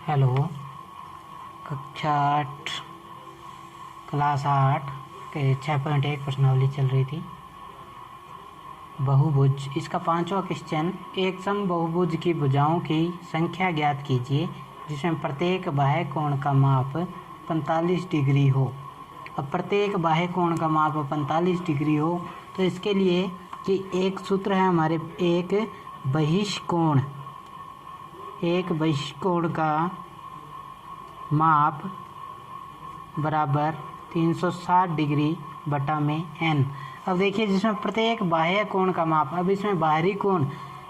Hello, कक्षा 8 class 8 के 6.1 प्रश्नावली चल रही थी। बहुभुज, इसका 5वां क्वेश्चन, एक सम बहुभुज की भुजाओं की संख्या ज्ञात कीजिए जिसमें प्रत्येक बाह्य कोण का माप 45 डिग्री हो। अब प्रत्येक बाह्य कोण का माप 45 डिग्री हो तो इसके लिए कि एक सूत्र है हमारे, एक बहिष्कोण का माप बराबर 360 डिग्री बटा में n। अब देखिए जिसमें प्रत्येक बाह्य कोण का माप, अब इसमें बाहरी कोण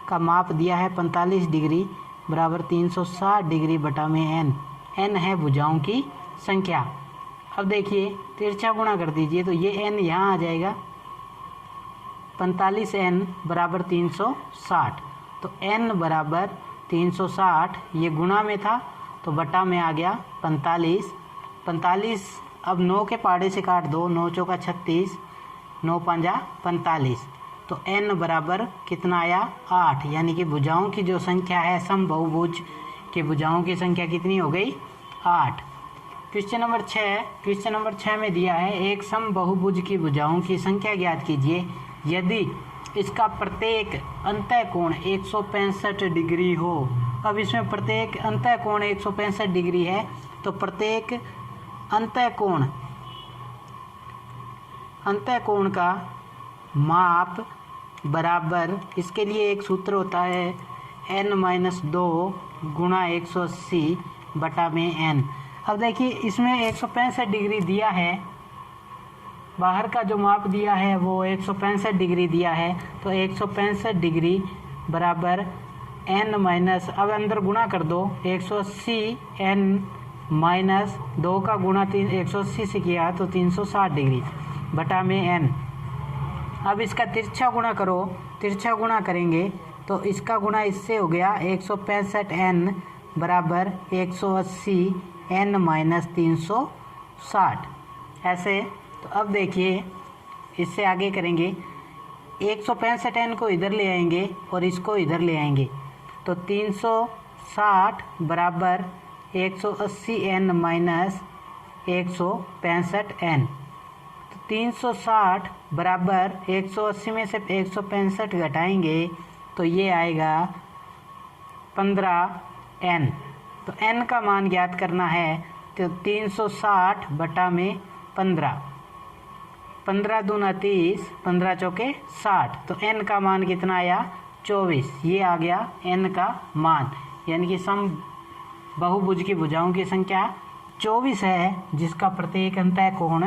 का माप दिया है 45 डिग्री बराबर 360 डिग्री बटा में n। n है भुजाओं की संख्या। अब देखिए तिरछा गुणा कर दीजिए तो ये n यहाँ आ जाएगा, 45n बराबर 360, तो n बराबर 360, ये गुणा में था तो बटा में आ गया 45। अब 9 के पाड़े से काट दो, 9 चौका 36, 9 पंजा 45, तो n बराबर कितना आया 8। यानी कि भुजाओं की जो संख्या है, सम बहुभुज के भुजाओं की संख्या कितनी हो गई 8। क्वेश्चन नंबर 6 में दिया है, एक सम बहुभुज की भुजाओं की संख्या ज्ञात कीजिए यदि इसका प्रत्येक अंतःकोण 165 डिग्री हो। अब इसमें प्रत्येक अंतःकोण 165 डिग्री है तो प्रत्येक अंतःकोण का माप बराबर, इसके लिए एक सूत्र होता है n-2 गुणा 180 बटा में n। अब देखिए इसमें 165 डिग्री दिया है, बाहर का जो माप दिया है वो 165 डिग्री दिया है, तो 165 डिग्री बराबर n माइनस, अब अंदर गुणा कर दो, 180 n माइनस 2 का गुणा 180 से किया तो 360 डिग्री बटा में n। अब इसका तिरछा गुणा करो, तिरछा गुणा करेंगे तो इसका गुणा इससे हो गया 165 n बराबर 180 n माइनस 360, ऐसे। तो अब देखिए इससे आगे करेंगे, 165 n को इधर ले आएंगे और इसको इधर ले आएंगे तो 360 बराबर 180 n माइनस 165 n। तो 360 बराबर 180 में से 165 घटाएंगे तो ये आएगा 15 n। तो n का मान ज्ञात करना है तो 360 बटा में 15, 15 दूना 30, 15 चौके 60, तो n का मान कितना आया 24। ये आ गया n का मान, यानी कि सम बहुभुज की भुजाओं की संख्या 24 है जिसका प्रत्येक अंतःकोण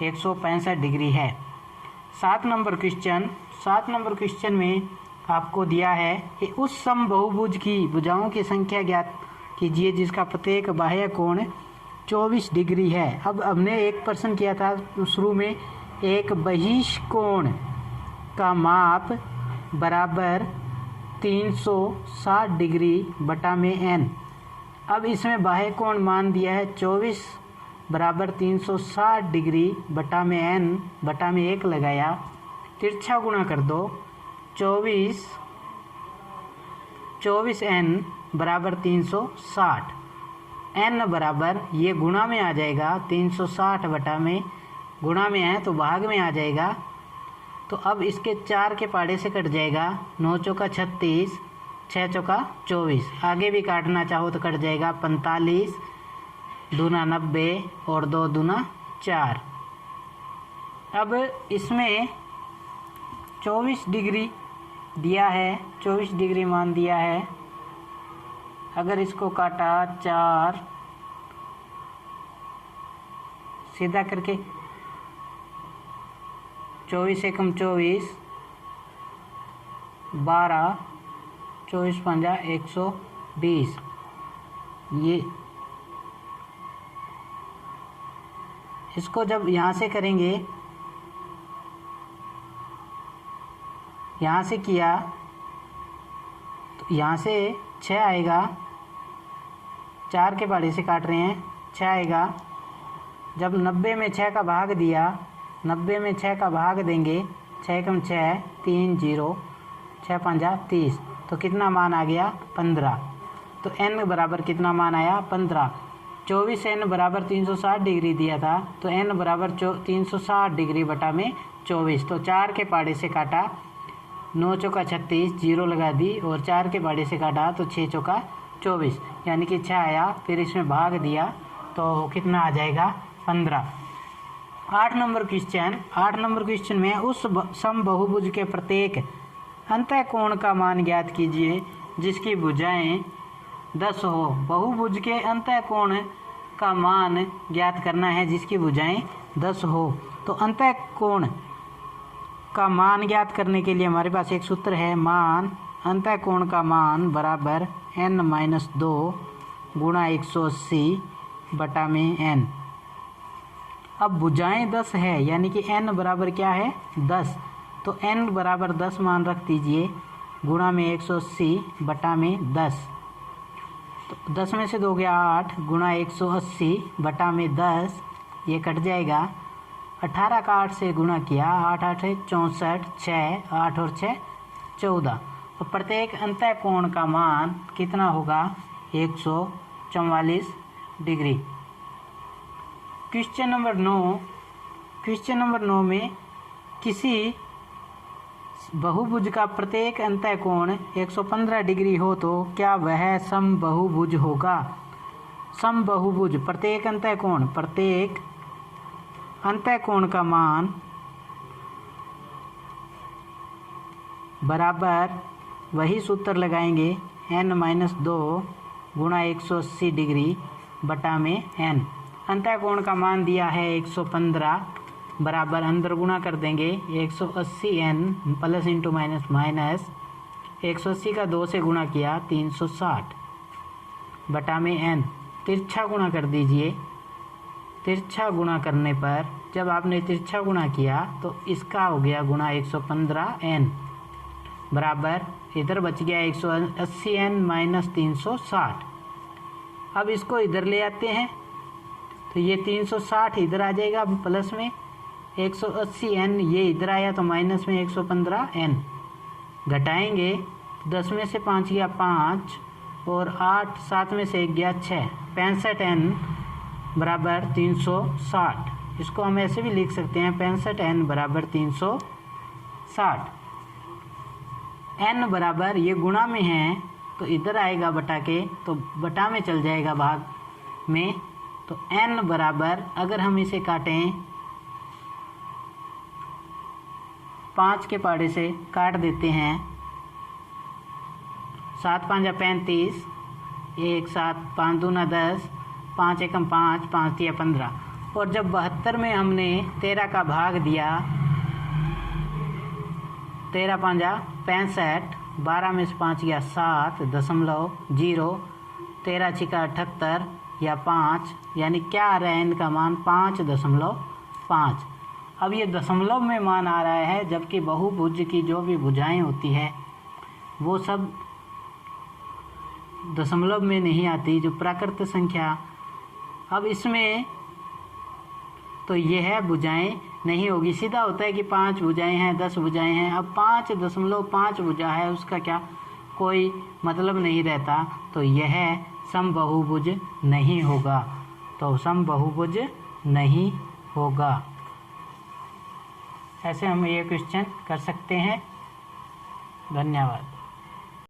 165 डिग्री है। 7 नंबर क्वेश्चन में आपको दिया है कि उस सम बहुभुज की भुजाओं की संख्या ज्ञात कीजिए जिसका प्रत्येक बाह्य कोण 24 डिग्री है। अब हमने एक प्रश्न किया था शुरू में, एक बहिष्कोण का माप बराबर 360 डिग्री बटा में n। अब इसमें बाह्य कोण मान दिया है 24 बराबर 360 डिग्री बटा में n बटा में 1 लगाया, तिरछा गुणा कर दो, 24 n बराबर 360, n बराबर ये गुणा में आ जाएगा 360 बटा में, गुणा में है तो भाग में आ जाएगा। तो अब इसके 4 के पाड़े से कट जाएगा, 9 चौका 36, 6 चौका 24, आगे भी काटना चाहो तो कट जाएगा 45 दूना 90 और 2 दूना 4। अब इसमें 24 डिग्री दिया है, 24 डिग्री मान दिया है। अगर इसको काटा 4 सीधा करके, 24 एकम 24, 12, 24 पंजा 120, ये इसको जब यहाँ से करेंगे, यहाँ से किया तो यहाँ से 6 आएगा, 4 के पाड़े से काट रहे हैं, 6 आएगा। जब 90 में 6 का भाग दिया, 90 में 6 का भाग देंगे, 6 कम 6 3 0, 6 पंजा 30, तो कितना मान आ गया 15। तो n बराबर कितना मान आया 15। 24n बराबर 360 डिग्री दिया था, तो n बराबर 360 डिग्री बटा में 24। तो 4 के पाड़े से काटा, 9 चौका 36, 0 लगा दी और 4 के पाड़े से काटा तो 6 चौका 24, यानी कि 6 आया। फिर इसमें भाग दिया तो कितना आ जाएगा 15। 8 नंबर क्वेश्चन में उस समबहुभुज के प्रत्येक अंतःकोण का मान ज्ञात कीजिए जिसकी भुजाएं 10 हो। बहुभुज के अंतःकोण का मान ज्ञात करना है जिसकी भुजाएं 10 हो। तो अंतःकोण का मान ज्ञात करने के लिए हमारे पास एक सूत्र है, अंतःकोण का मान बराबर n-2 गुणा 180 बटा में n। अब भुजाएं 10 है, यानी कि n बराबर क्या है 10, तो n बराबर 10 मान रख दीजिए, गुणा में 180 बटा में 10। तो 10 में से 2 गया 8, गुणा 180 बटा में 10, ये कट जाएगा। 18 का 8 से गुणा किया, 8 8 है 64, 6 8 और 6 14। तो प्रत्येक अंतःकोण का मान कितना होगा 144 डिग्री। क्वेश्चन नंबर 9 में किसी बहुभुज का प्रत्येक अंतःकोण 115 डिग्री हो तो क्या वह समबहुभुज होगा। समबहुभुज प्रत्येक अंतःकोण का मान बराबर वही सूत्र लगाएंगे, n-2 गुणा 180 डिग्री बटा में n। अंतःकोण का मान दिया है 115, बराबर अंदर गुणा कर देंगे 180n plus into minus minus 180 का 2 से गुणा किया 360 बटा में n। तिरछा गुणा कर दीजिए। तिरछा गुणा करने पर जब आपने तिरछा गुणा किया तो इसका हो गया गुणा 115n बराबर इधर बच गया 180n माइनस 360। अब इसको इधर ले आते हैं तो ये 360 इधर आ जाएगा प्लस में 180n, ये इधर आया तो माइनस में 115n। घटाएंगे 10 में से 5 गया 5 और 8 7 में से 1 गया 6, 65n बराबर 360। इसको हम ऐसे भी लिख सकते हैं 65n बराबर 360। n बराबर ये गुणा में है तो इधर आएगा बटा के, तो बटा में चल जाएगा भाग में। तो n बराबर अगर हम इसे काटें 5 के पाड़े से काट देते हैं, 7 5 35, 1 7 5 दूना 10, 5 एकम 5, 5 तिया 15। और जब 72 में हमने 13 का भाग दिया, 13 5 65, 12 में से 5 गया 7.0, 13 छिका 78 या 5, यानी क्या आ रहा है n का मान 5.5। अब ये दशमलव में मान आ रहा है, जबकि बहुभुज की जो भी भुजाएं होती है वो सब दशमलव में नहीं आती, जो प्राकृत संख्या। अब इसमें तो यह भुजाएं नहीं होगी, सीधा होता है कि 5 भुजाएं हैं 10 भुजाएं हैं। अब 5.5 भुजा है, उसका क्या कोई मतलब नहीं रहता, तो यह समबहुभुज नहीं होगा। तो समबहुभुज नहीं होगा। ऐसे हम ये क्वेश्चन कर सकते हैं। धन्यवाद।